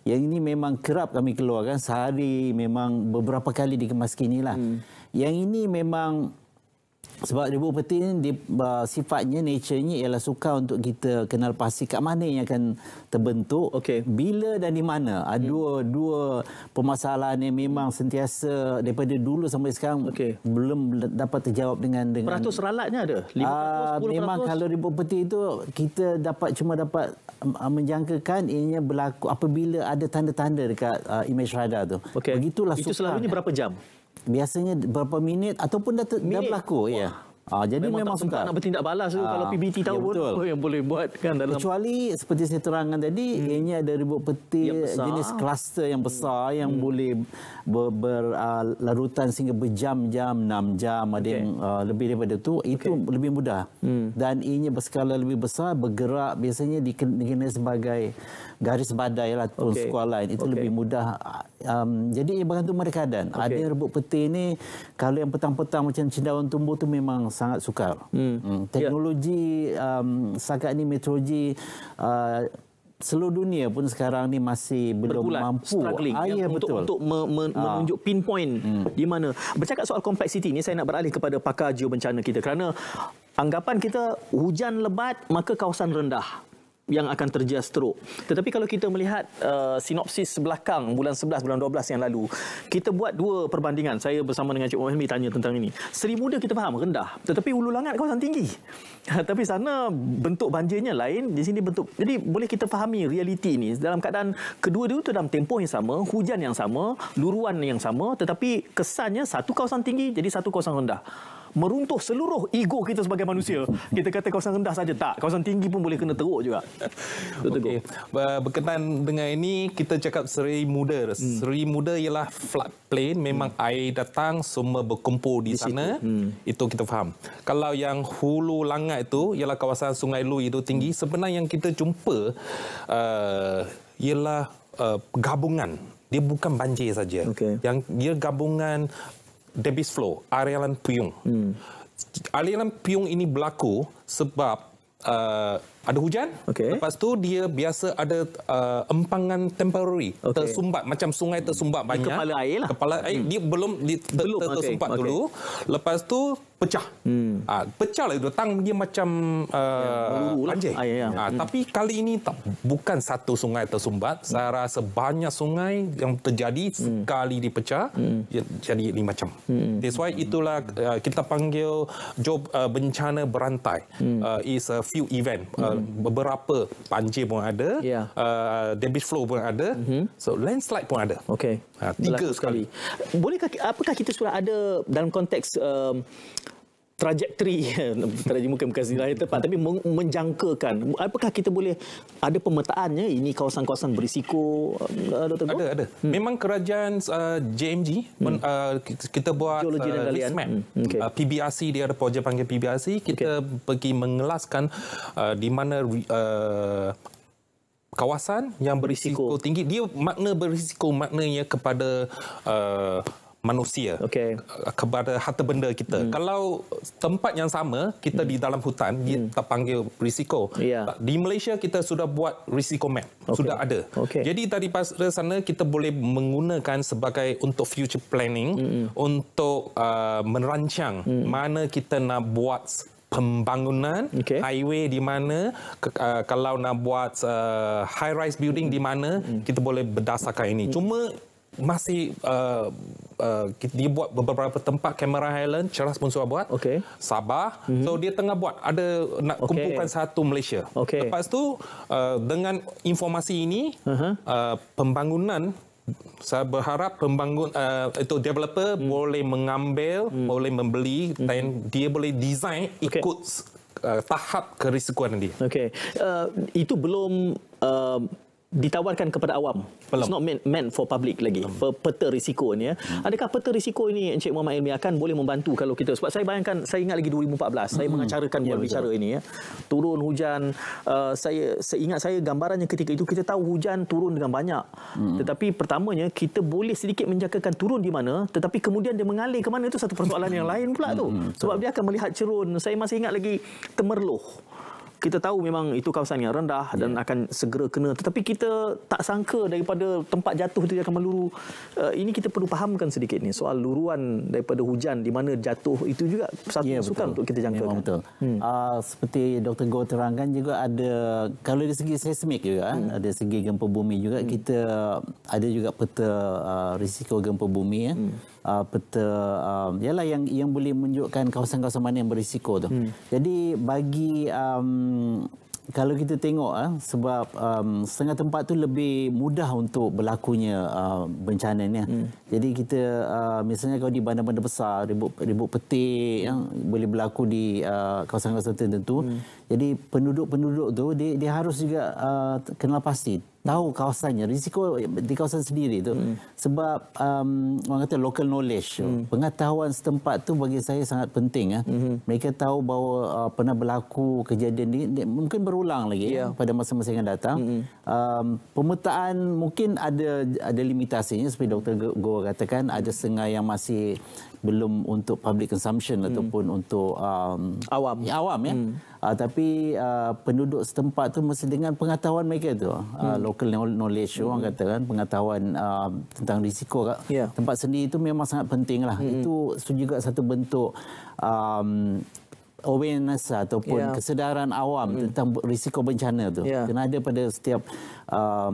Yang ini memang kerap kami keluarkan sehari, memang beberapa kali dikemas kini lah. Yang ini memang Sebab ribuan peti ni sifatnya, nature-nya ialah suka untuk kita kenal pasti kat mana yang akan terbentuk, bila dan di mana. Dua permasalahan yang memang sentiasa daripada dulu sampai sekarang belum dapat terjawab dengan peratus ralatnya ada 5%, 10%. Memang kalau ribuan peti itu kita cuma dapat menjangkakan ianya berlaku apabila ada tanda-tanda dekat image radar tu. Begitulah itu selalunya berapa jam? Biasanya berapa minit ataupun dah berlaku. Jadi memang tak sukar nak bertindak balas kalau PBT tahu pun yang boleh buat kan dalam. Kecuali seperti saya terangkan tadi, ianya ada ribuan peti jenis kluster yang besar yang boleh berlarutan sehingga berjam-jam, 6 jam, ada yang lebih daripada itu lebih mudah. Dan ianya berskala lebih besar, bergerak biasanya dikenal sebagai garis badai lah, ataupun squall line. Itu lebih mudah. Jadi ia bergantung pada keadaan. Ada yang rebut peti ni, kalau yang petang-petang macam cendawan tumbuh tu memang sangat sukar. Teknologi setakat ni meteorologi seluruh dunia pun sekarang ni masih belum mampu untuk menunjuk pinpoint di mana. Bercakap soal kompleksiti ni, saya nak beralih kepada pakar geobencana kita, kerana anggapan kita hujan lebat maka kawasan rendah yang akan terjejas teruk. Tetapi kalau kita melihat sinopsis belakang bulan 11, bulan 12 yang lalu, kita buat dua perbandingan. Saya bersama dengan Cik Muhammad Helmi tanya tentang ini. Seri Muda kita faham rendah, tetapi Hulu Langat kawasan tinggi. Tapi sana bentuk banjirnya lain, di sini bentuk. Jadi boleh kita fahami realiti ini dalam keadaan kedua-dua itu dalam tempoh yang sama, hujan yang sama, luruan yang sama, tetapi kesannya satu kawasan tinggi jadi satu kawasan rendah. Meruntuh seluruh ego kita sebagai manusia. Kita kata kawasan rendah saja, tak. Kawasan tinggi pun boleh kena teruk juga. Berkenaan dengan ini, kita cakap Seri Muda. Seri Muda ialah floodplain, memang air datang, semua berkumpul di sana. Itu kita faham. Kalau yang Hulu Langat itu, ialah kawasan Sungai Lui itu tinggi, sebenarnya yang kita jumpa ialah gabungan. Dia bukan banjir saja. Yang dia gabungan debit flow, aliran piung. Aliran piung ini berlaku sebab ada hujan, lepas tu dia biasa ada empangan temporary, tersumbat, macam sungai tersumbat banyak. Kepala air lah. Kepala air, dia belum tersumbat dulu, lepas tu pecah. Pecah lah, datang dia macam banjir. Tapi kali ini bukan satu sungai tersumbat, saya rasa banyak sungai yang terjadi sekali dipecah, jadi ini macam. That's why itulah kita panggil bencana berantai. Is a few event. Beberapa banjir pun ada, debit flow pun ada, so landslide pun ada. Tiga sekali. Bolehkah, apakah kita sudah ada dalam konteks trajektori bukan istilah yang tepat, tapi menjangkakan, apakah kita boleh ada pemetaannya ini kawasan-kawasan berisiko, Dr. Goh? Ada. Memang kerajaan JMG kita buat risk map. PBRC, dia ada projek panggil PBRC, kita pergi mengelaskan di mana kawasan yang berisiko tinggi. Dia makna berisiko maknanya kepada manusia, kepada harta benda kita. Kalau tempat yang sama, kita di dalam hutan, dia terpanggil risiko. Di Malaysia kita sudah buat risiko map, sudah ada. Jadi daripada sana kita boleh menggunakan sebagai untuk future planning, untuk merancang mana kita nak buat pembangunan highway di mana, kalau nak buat high rise building di mana, kita boleh berdasarkan ini. Cuma masih dia buat beberapa tempat, Cameron Highland, Ceras pun sudah buat, Sabah, so dia tengah buat, ada nak kumpulkan satu Malaysia. Lepas tu dengan informasi ini, pembangunan, saya berharap itu developer boleh mengambil, boleh membeli, dan dia boleh design ikut tahap kerisikoan dia. Itu belum ditawarkan kepada awam. It's not meant for public lagi. Peta risiko ni. Adakah peta risiko ini Encik Muhammad Helmi akan boleh membantu kalau kita, sebab saya bayangkan, saya ingat lagi 2014 saya mengacarakan buat bicara ini, turun hujan, saya ingat saya gambarannya ketika itu, kita tahu hujan turun dengan banyak, tetapi pertamanya kita boleh sedikit menjangkakan turun di mana, tetapi kemudian dia mengalir ke mana, itu satu persoalan yang lain pula tu. Sebab dia akan melihat cerun. Saya masih ingat lagi Temerloh kita tahu memang itu kawasan yang rendah dan akan segera kena, tetapi kita tak sangka daripada tempat jatuh dia akan meluru. Ini kita perlu fahamkan sedikit ni soal luruan daripada hujan di mana jatuh itu juga satu masukan untuk kita jangkakan. Betul. Seperti Dr. Goh terangkan juga ada, kalau dari segi seismik juga, ada segi gempa bumi juga, kita ada juga peta risiko gempa bumi peta ialah yang boleh menunjukkan kawasan-kawasan mana yang berisiko tu. Jadi bagi kalau kita tengok sebab setengah tempat tu lebih mudah untuk berlakunya bencana ni. Jadi kita misalnya kalau di bandar-bandar besar ribut petik boleh berlaku di kawasan-kawasan tertentu. Jadi penduduk-penduduk tu dia harus juga kenal pasti, tahu kawasannya, risiko di kawasan sendiri tu. Sebab orang kata local knowledge, pengetahuan setempat tu bagi saya sangat penting. Mereka tahu bahawa pernah berlaku kejadian ni, mungkin berulang lagi pada masa-masa yang akan datang. Pemetaan mungkin ada limitasinya, seperti Dr. Goh katakan, ada setengah yang masih belum untuk public consumption ataupun untuk awam tapi penduduk setempat tu mesti dengan pengetahuan mereka tu, local knowledge orang kata kan, pengetahuan tentang risiko tempat sendiri itu memang sangat penting lah. Itu juga satu bentuk awareness ataupun kesedaran awam tentang risiko bencana tu. Kena ada pada setiap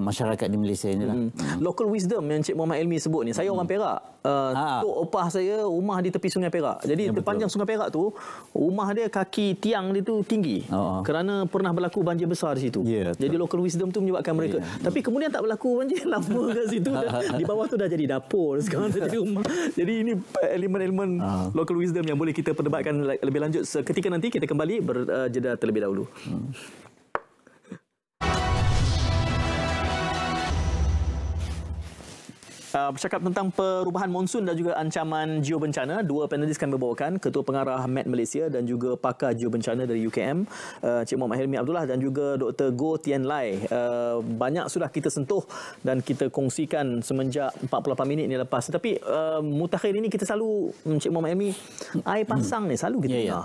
masyarakat di Malaysia ni lah. Local wisdom yang Cik Muhammad Elmi sebut ni. Saya orang Perak. Tok opah saya rumah di tepi Sungai Perak. Jadi sepanjang Sungai Perak tu, rumah dia kaki tiang dia tu tinggi. Kerana pernah berlaku banjir besar di situ. Jadi local wisdom tu menyebabkan mereka. Tapi kemudian tak berlaku banjir lama kat situ. Di bawah tu dah jadi dapur. Sekarang dah jadi rumah. Jadi ini elemen-elemen local wisdom yang boleh kita perdebatkan lebih lanjut seketika nanti. Kita kembali berjeda terlebih dahulu. Bercakap tentang perubahan monsun dan juga ancaman geobencana, dua panelis kami bawakan, Ketua Pengarah Met Malaysia dan juga pakar geobencana dari UKM, Cik Muhammad Helmi Abdullah dan juga Dr. Goh Tien Lai. Banyak sudah kita sentuh dan kita kongsikan semenjak 48 minit ni lepas. Tetapi mutakhir ini kita selalu, Cik Muhammad Helmi, air pasang ni selalu kita dengar.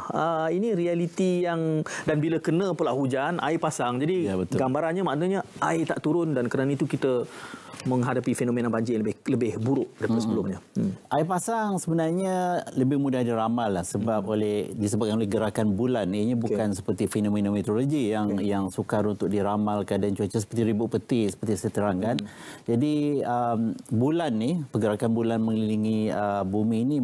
Ini realiti yang, dan bila kena pula hujan, air pasang. Jadi gambarannya maknanya air tak turun dan kerana itu kita menghadapi fenomena banjir lebih buruk daripada sebelumnya. Air pasang sebenarnya lebih mudah diramal lah sebab disebabkan oleh gerakan bulan. Ianya bukan seperti fenomena meteorologi yang sukar untuk diramal keadaan cuaca seperti ribut peti seperti saya terangkan. Jadi bulan ni, pergerakan bulan mengelilingi bumi ini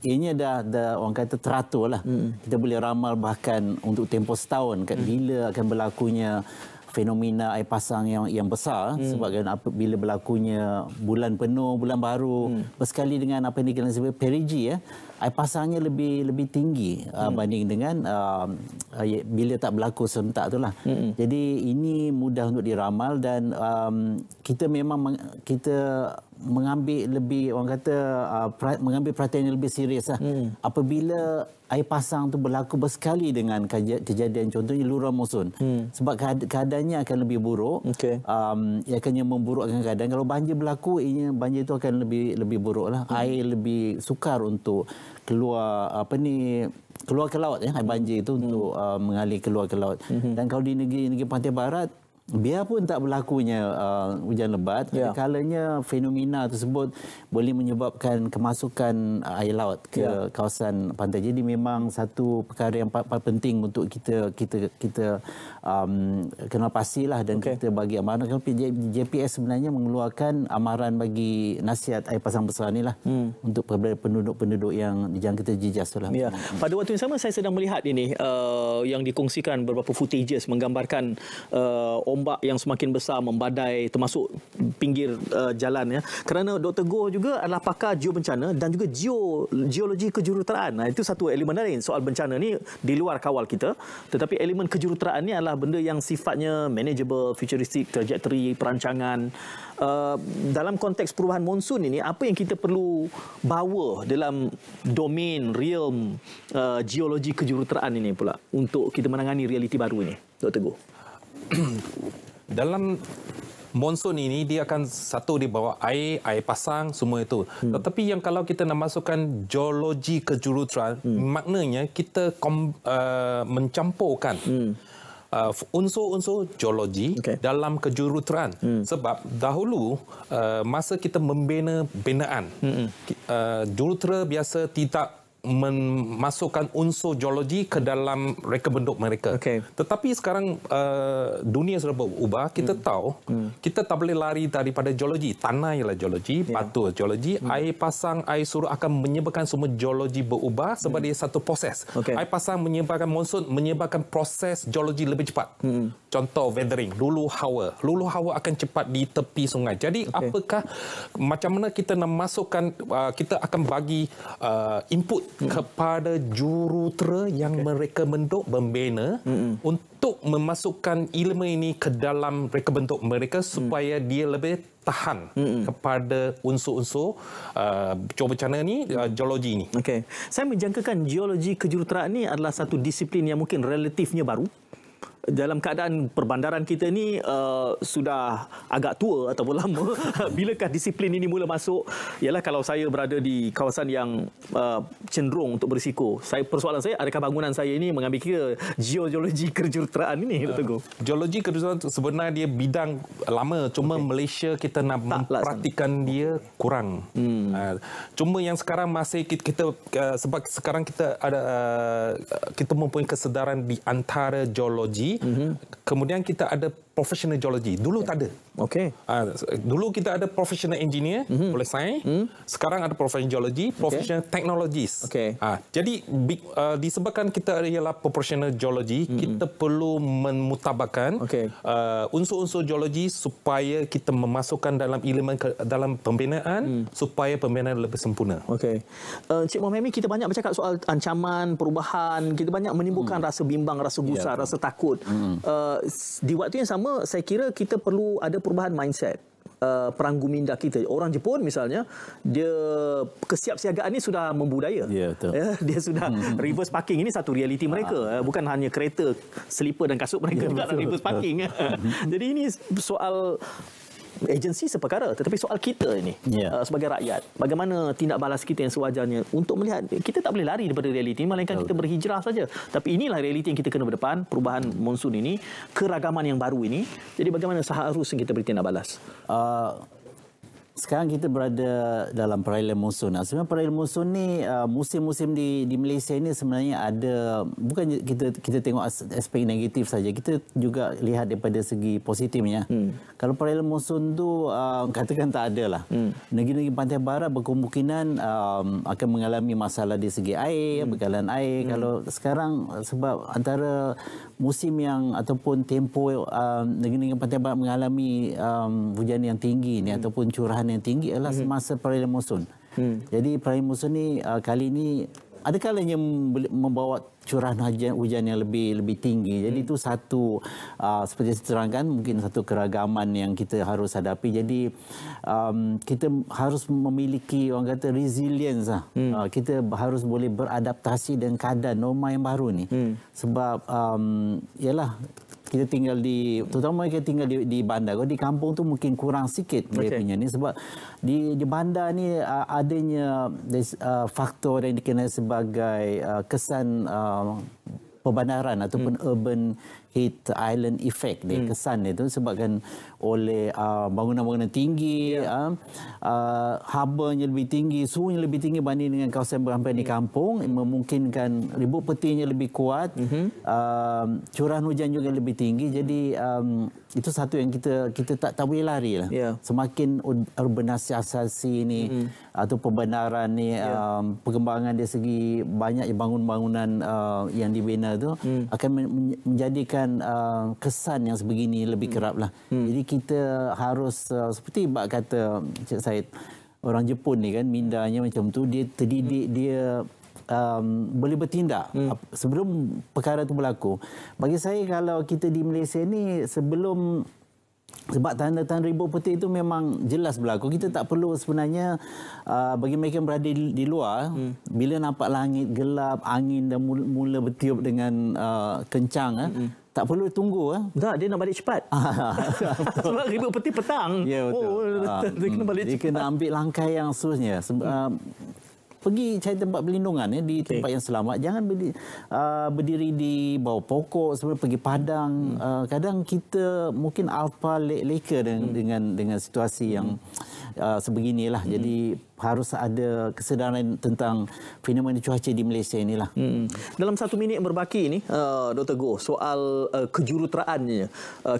ianya dah orang kata teratur lah. Kita boleh ramal bahkan untuk tempoh setahun bila akan berlakunya fenomena air pasang yang besar sebabkan bila berlakunya bulan penuh, bulan baru, bersekali dengan apa yang dikenal sebagai perigi, air pasangnya lebih tinggi banding dengan bila tak berlaku serentak itulah. Jadi ini mudah untuk diramal dan kita memang mengambil lebih, orang kata mengambil perhatian yang lebih serius lah. Apabila air pasang tu berlaku bersekali dengan kejadian contohnya luruan monsun. Sebab keadaannya akan lebih buruk. Ia akan memburukkan keadaan. Kalau banjir berlaku, banjir itu akan lebih buruk lah. Air lebih sukar untuk keluar ke laut, air banjir itu untuk mengalir keluar ke laut. Dan kalau di negeri pantai barat, biarpun tak berlakunya hujan lebat, kalanya fenomena tersebut boleh menyebabkan kemasukan air laut ke kawasan pantai. Jadi memang satu perkara yang penting untuk kita kenal pastilah dan kita bagi amaran. JPS sebenarnya mengeluarkan amaran bagi nasihat air pasang besar ni lah untuk penduduk-penduduk yang dijangkiti jijas tu lah. Pada waktu yang sama saya sedang melihat ini yang dikongsikan beberapa footages menggambarkan ombak yang semakin besar membadai termasuk pinggir jalan kerana Dr. Goh juga adalah pakar geobencana dan juga geologi kejuruteraan. Itu satu elemen lain soal bencana ni di luar kawal kita, tetapi elemen kejuruteraan ni adalah benda yang sifatnya manageable, futuristic, trajectory, perancangan. Dalam konteks perubahan monsun ini, apa yang kita perlu bawa dalam domain realm geologi kejuruteraan ini pula untuk kita menangani realiti baru ini, Dr. Goh? Dalam monsun ini dia akan satu dia bawa air pasang semua itu. Tetapi yang kalau kita nak masukkan geologi kejuruteraan, maknanya kita mencampurkan unsur-unsur geologi dalam kejuruteraan. Sebab dahulu masa kita membina binaan, jurutera biasa tidak memasukkan unsur geologi ke dalam reka bentuk mereka. Tetapi sekarang dunia sudah berubah. Kita tahu kita tak boleh lari daripada geologi. Tanah ialah geologi, batu geologi, air pasang, air surut akan menyebabkan semua geologi berubah sebab dia satu proses. Air pasang menyebabkan monsun, menyebabkan proses geologi lebih cepat. Contoh weathering, lulu hawa akan cepat di tepi sungai. Jadi apakah macam mana kita nak masukkan, kita akan bagi input kepada jurutera yang mereka bentuk membina untuk memasukkan ilmu ini ke dalam reka bentuk mereka supaya dia lebih tahan kepada unsur-unsur cuaca bencana ni, geologi ini. Saya menjangkakan geologi kejuruteraan ini adalah satu disiplin yang mungkin relatifnya baru. Dalam keadaan perbandaran kita ni sudah agak tua ataupun lama. Bilakah disiplin ini mula masuk? Ialah kalau saya berada di kawasan yang cenderung untuk berisiko. Persoalan saya, adakah bangunan saya ini mengambil kira geologi kejuruteraan ini, Dr. Goh? Geologi kejuruteraan sebenarnya dia bidang lama. Cuma Malaysia kita nak mempraktikan dia kurang. Cuma yang sekarang masih kita sebab sekarang kita ada kita mempunyai kesedaran di antara geologi. Kemudian kita ada professional geologi. Dulu tak ada. Dulu kita ada professional engineer, boleh sains. Sekarang ada professional geologi, professional technologies. Jadi disebabkan kita ialah professional geologi, kita perlu memutabakan unsur-unsur geologi supaya kita memasukkan dalam elemen dalam pembinaan supaya pembinaan lebih sempurna. Encik Mohd, kita banyak bercakap soal ancaman, perubahan, kita banyak menimbulkan rasa bimbang, rasa gusar, rasa takut. Di waktu yang sama, saya kira kita perlu ada perubahan mindset. Perang guminda kita. Orang Jepun misalnya, dia kesiapsiagaan ini sudah membudaya. Dia sudah reverse parking ini satu realiti mereka. Bukan hanya kereta, selipar dan kasut mereka juga reverse parking. Jadi ini soal agensi seperkara, tetapi soal kita ini sebagai rakyat, bagaimana tindak balas kita yang sewajarnya untuk melihat kita tak boleh lari daripada realiti, melainkan kita berhijrah saja. Tapi inilah realiti yang kita kena berdepan, perubahan monsun ini, keragaman yang baru ini. Jadi bagaimana seharusnya kita beri tindak balas? Sekarang kita berada dalam perayaan monsun. Sebenarnya perayaan monsun ni musim-musim di Malaysia ini sebenarnya ada, bukan kita tengok aspek negatif saja, kita juga lihat daripada segi positifnya. Kalau perayaan monsun tu katakan tak ada lah. Negeri-negeri pantai barat berkemungkinan akan mengalami masalah di segi air, bekalan air. Kalau sekarang sebab antara musim yang ataupun tempoh negeri-negeri pantai barat mengalami hujan yang tinggi ni ataupun curahan yang tinggi adalah semasa perayaan monsun. Jadi perayaan monsun ni kali ini ada kalanya membawa curahan hujan yang lebih tinggi. Jadi itu satu seperti saya terangkan, mungkin satu keragaman yang kita harus hadapi. Jadi kita harus memiliki, orang kata, resilience lah. Kita harus boleh beradaptasi dengan keadaan norma yang baru ni. Sebab ialah kita tinggal terutama kita tinggal di bandar. Kalau di kampung tu mungkin kurang sikit dia punya ni, sebab di bandar ni adanya faktor yang dikenal sebagai kesan perbandaran ataupun urban heat island effect dia, kesan dia tu sebabkan oleh bangunan-bangunan tinggi, harbournya lebih tinggi, suhunya lebih tinggi banding dengan kawasan berhampiran di kampung, memungkinkan ribut petinya lebih kuat, curahan hujan juga lebih tinggi. Jadi itu satu yang kita tak boleh lari lah. Semakin urbanisasi ni atau pembandaran ni, perkembangan dari segi banyak bangunan-bangunan yang dibina tu akan menjadikan kesan yang sebegini lebih kerap lah. Jadi kita harus seperti bak kata Cik Said, orang Jepun ni kan mindanya macam tu, dia terdidik, dia boleh bertindak sebelum perkara itu berlaku. Bagi saya, kalau kita di Malaysia ni sebelum Sebab tanda-tanda ribut putih itu memang jelas berlaku. Kita tak perlu sebenarnya bagi mereka yang berada di luar, bila nampak langit gelap, angin dah mula bertiup dengan kencang, tak perlu tunggu. Tak, dia nak balik cepat. Sebab ribut putih petang. Ya, betul. Dia kena balik dia cepat. kena ambil langkah yang seterusnya. Pergi cari tempat perlindungan di tempat yang selamat. Jangan berdiri di bawah pokok, sebenarnya pergi padang. Kadang kita mungkin alpa leka dengan situasi yang sebeginilah. Jadi harus ada kesedaran tentang fenomena cuaca di Malaysia inilah. Dalam 1 minit yang berbaki ini, Dr. Goh, soal kejuruteraannya.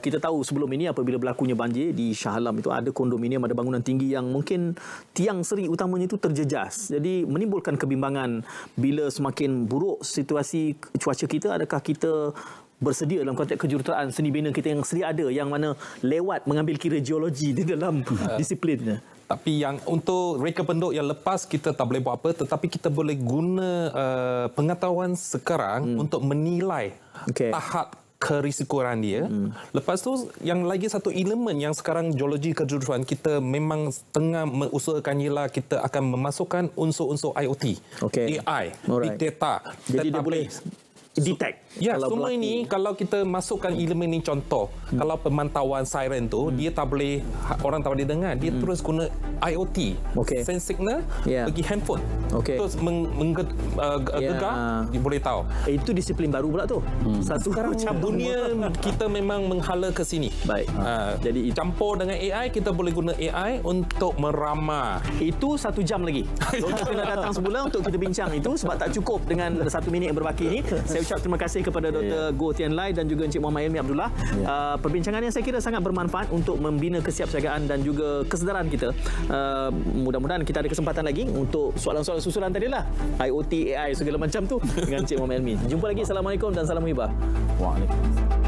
Kita tahu sebelum ini apabila berlakunya banjir di Shah Alam itu ada kondominium, ada bangunan tinggi yang mungkin tiang seri utamanya itu terjejas. Jadi menimbulkan kebimbangan bila semakin buruk situasi cuaca kita, adakah kita bersedia dalam konteks kejuruteraan seni bina kita yang sedia ada, yang mana lewat mengambil kira geologi di dalam disiplinnya. Tapi yang untuk reka penduduk yang lepas kita tak boleh buat apa, tetapi kita boleh guna pengetahuan sekarang untuk menilai tahap kerisikoan dia. Lepas tu yang lagi satu elemen yang sekarang geologi kejuruteraan kita memang tengah mengusahakan ialah kita akan memasukkan unsur-unsur IoT, AI, big data. Jadi dia boleh detect. Ya, semua ini kalau kita masukkan elemen ini, contoh, kalau pemantauan siren tu dia tak boleh, orang tak boleh dengar, dia terus guna IoT, sense signal bagi handphone, terus gegar, dia boleh tahu. Itu disiplin baru pula tu. Satu sekarang dunia kita memang menghala ke sini. Baik. Jadi campur dengan AI, kita boleh guna AI untuk meramah. Itu 1 jam lagi. Kita nak datang sebulan untuk kita bincang itu, sebab tak cukup dengan 1 minit yang berbaki ini. Saya ucap terima kasih kepada Dr. Goh Tian Lai dan juga Encik Muhammad Elmi Abdullah. Perbincangan yang saya kira sangat bermanfaat untuk membina kesiapsiagaan dan juga kesedaran kita. Mudah-mudahan kita ada kesempatan lagi untuk soalan-soalan susulan tadilah, IoT, AI segala macam tu dengan Encik Muhammad Elmi. Jumpa lagi. Assalamualaikum dan salam hibah. Waalaikumsalam.